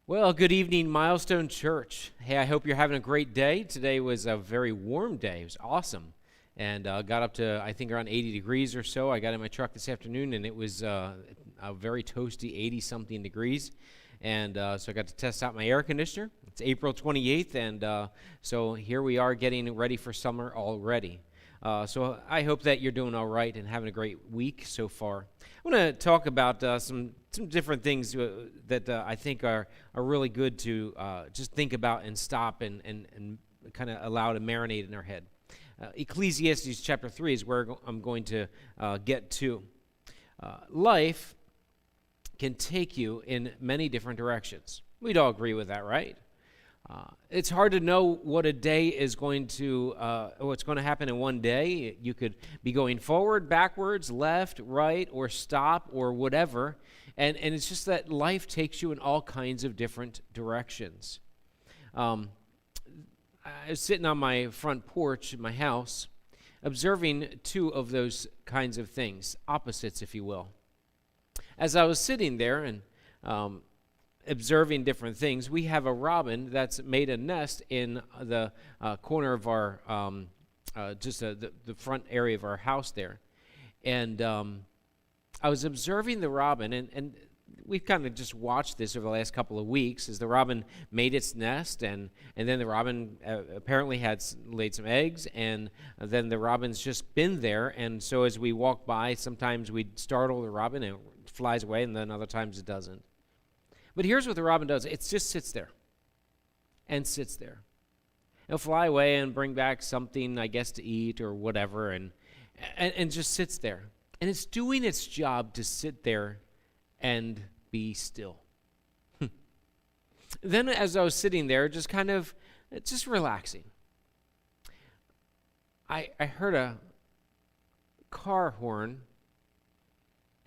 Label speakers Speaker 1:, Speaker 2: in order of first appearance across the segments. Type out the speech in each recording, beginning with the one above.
Speaker 1: Well, good evening, Milestone Church. Hey, I hope you're having a great day. Today was a very warm day. It was awesome. And got up to, I think, around 80 degrees or so. I got in my truck this afternoon, and it was a very toasty 80-something degrees. And so I got to test out my air conditioner. It's April 28th, and so here we are getting ready for summer already. So I hope that you're doing all right and having a great week so far. I want to talk about some different things that I think are really good to just think about and stop and kind of allow to marinate in our head. Ecclesiastes chapter 3 is where I'm going to get to. Life can take you in many different directions. We'd all agree with that, right? It's hard to know what a day is going to, what's going to happen in one day. You could be going forward, backwards, left, right, or stop, or whatever. And it's just that life takes you in all kinds of different directions. I was sitting on my front porch in my house, observing two of those kinds of things, opposites, if you will. As I was sitting there and observing different things, we have a robin that's made a nest in the corner of our, the front area of our house there. And I was observing the robin, and we've kind of just watched this over the last couple of weeks as the robin made its nest, and then the robin apparently had laid some eggs, and then the robin's just been there. And so as we walk by, sometimes we'd startle the robin and it flies away, and then other times it doesn't. But here's what the robin does. It just sits there and sits there. It'll fly away and bring back something, I guess, to eat or whatever, and just sits there. And it's doing its job to sit there and be still. Then as I was sitting there, just kind of, just relaxing, I heard a car horn.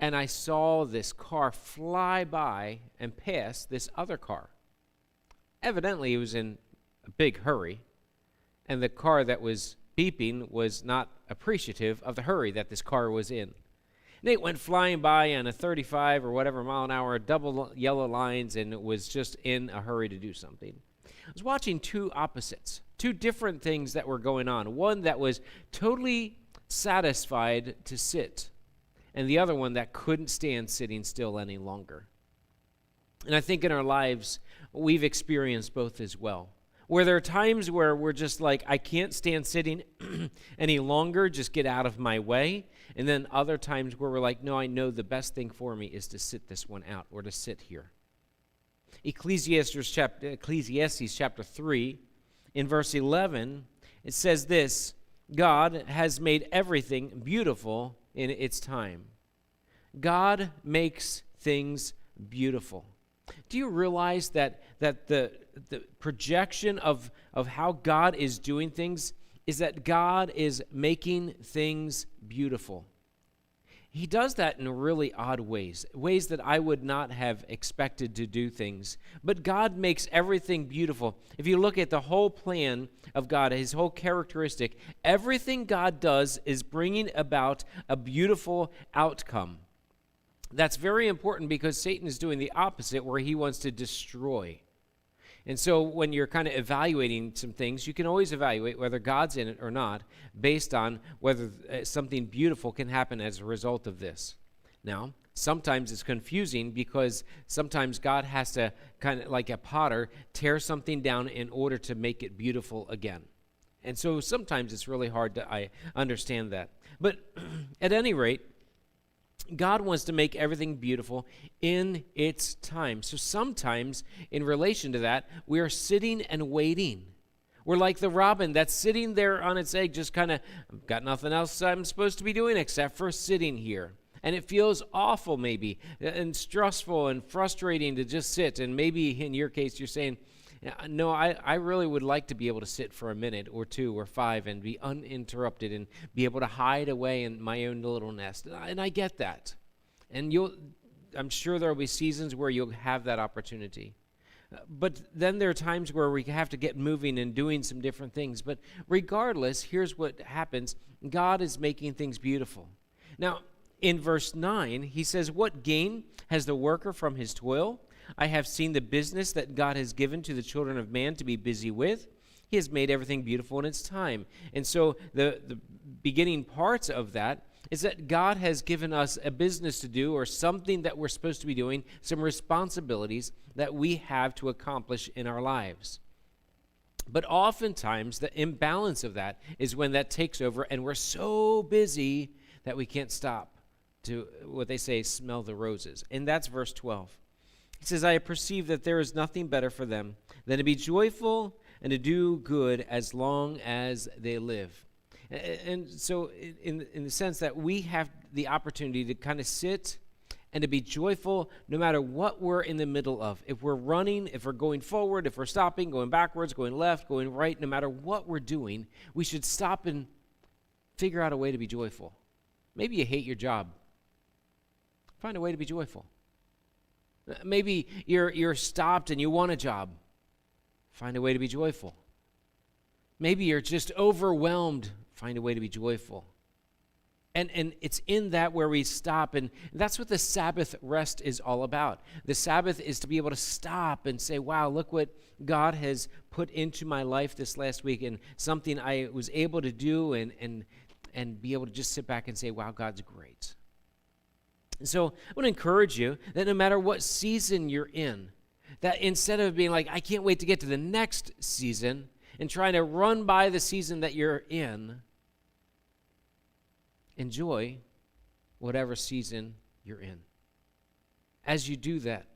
Speaker 1: And I saw this car fly by and pass this other car. Evidently, it was in a big hurry, and the car that was beeping was not appreciative of the hurry that this car was in. And it went flying by on a 35 or whatever mile an hour, double yellow lines, and it was just in a hurry to do something. I was watching two opposites, two different things that were going on. One that was totally satisfied to sit, and the other one that couldn't stand sitting still any longer. And I think in our lives, we've experienced both as well, where there are times where we're just like, I can't stand sitting any longer, just get out of my way. And then other times where we're like, no, I know the best thing for me is to sit this one out, or to sit here. Ecclesiastes chapter 3, in verse 11, it says this: God has made everything beautiful in its time. God makes things beautiful. Do you realize that the projection of how God is doing things is that God is making things beautiful? He does that in really odd ways that I would not have expected to do things. But God makes everything beautiful. If you look at the whole plan of God, his whole characteristic, everything God does is bringing about a beautiful outcome. That's very important because Satan is doing the opposite, where he wants to destroy. And so when you're kind of evaluating some things, you can always evaluate whether God's in it or not based on whether something beautiful can happen as a result of this. Now, sometimes it's confusing because sometimes God has to, kind of like a potter, tear something down in order to make it beautiful again. And so sometimes it's really hard to understand that. But at any rate, God wants to make everything beautiful in its time. So sometimes, in relation to that, we are sitting and waiting. We're like the robin that's sitting there on its egg, just kind of, got nothing else I'm supposed to be doing except for sitting here. And it feels awful maybe, and stressful and frustrating to just sit. And maybe in your case, you're saying, no, I really would like to be able to sit for a minute or two or five and be uninterrupted and be able to hide away in my own little nest. And I get that. And I'm sure there will be seasons where you'll have that opportunity. But then there are times where we have to get moving and doing some different things. But regardless, here's what happens. God is making things beautiful. Now, in verse 9, he says, "What gain has the worker from his toil? I have seen the business that God has given to the children of man to be busy with. He has made everything beautiful in its time. And so the beginning parts of that is that God has given us a business to do, or something that we're supposed to be doing, some responsibilities that we have to accomplish in our lives. But oftentimes, the imbalance of that is when that takes over and we're so busy that we can't stop to, what they say, smell the roses. And that's verse 12. He says, I perceive that there is nothing better for them than to be joyful and to do good as long as they live. And so in the sense that we have the opportunity to kind of sit and to be joyful no matter what we're in the middle of. If we're running, if we're going forward, if we're stopping, going backwards, going left, going right, no matter what we're doing, we should stop and figure out a way to be joyful. Maybe you hate your job. Find a way to be joyful. Maybe you're stopped and you want a job. Find a way to be joyful. Maybe you're just overwhelmed. Find a way to be joyful. And it's in that where we stop, and that's what the Sabbath rest is all about. The Sabbath is to be able to stop and say, wow, look what God has put into my life this last week, and something I was able to do, and be able to just sit back and say, wow, God's great. So I want to encourage you that no matter what season you're in, that instead of being like, I can't wait to get to the next season and trying to run by the season that you're in, enjoy whatever season you're in. As you do that,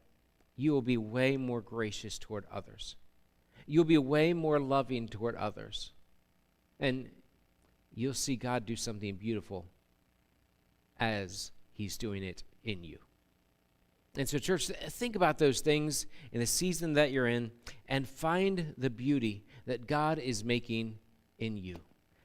Speaker 1: you will be way more gracious toward others. You'll be way more loving toward others. And you'll see God do something beautiful as he's doing it in you. And so, church, think about those things in the season that you're in and find the beauty that God is making in you.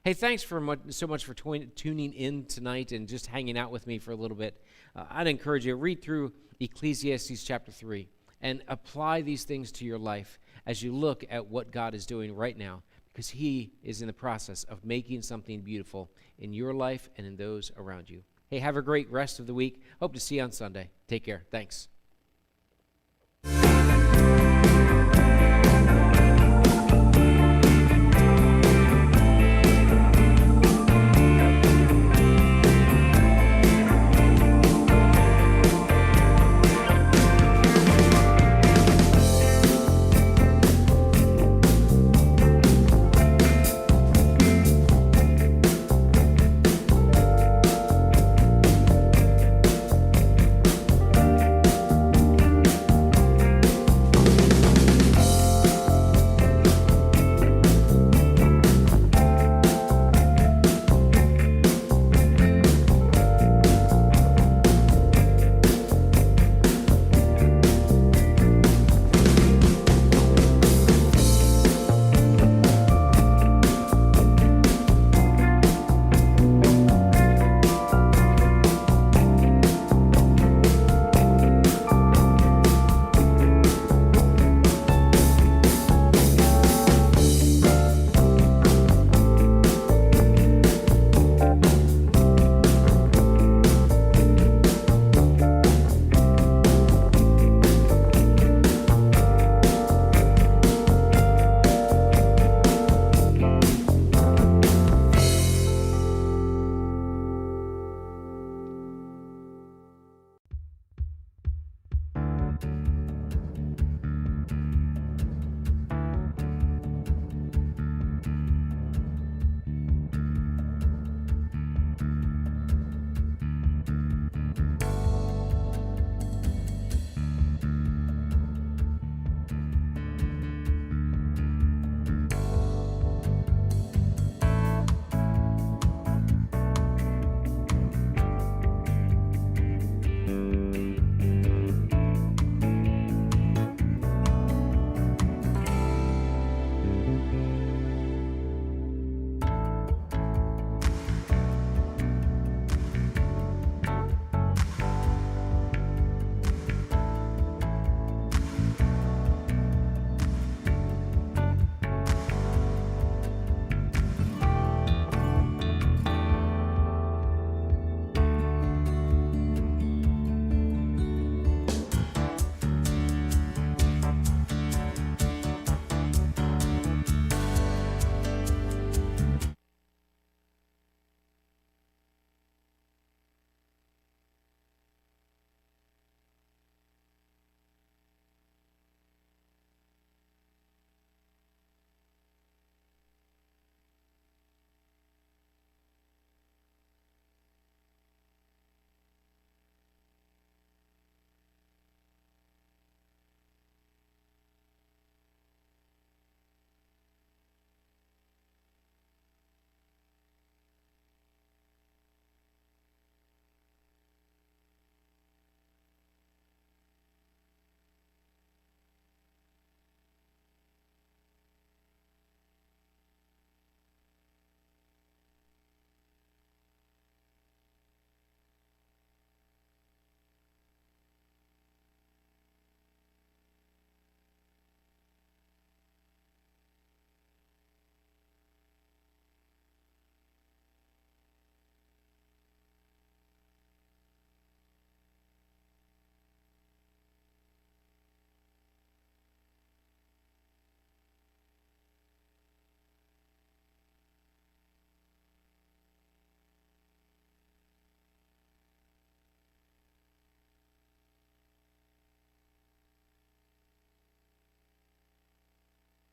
Speaker 1: Hey, thanks so much for tuning in tonight and just hanging out with me for a little bit. I'd encourage you to read through Ecclesiastes chapter 3 and apply these things to your life as you look at what God is doing right now, because he is in the process of making something beautiful in your life and in those around you. Hey, have a great rest of the week. Hope to see you on Sunday. Take care. Thanks.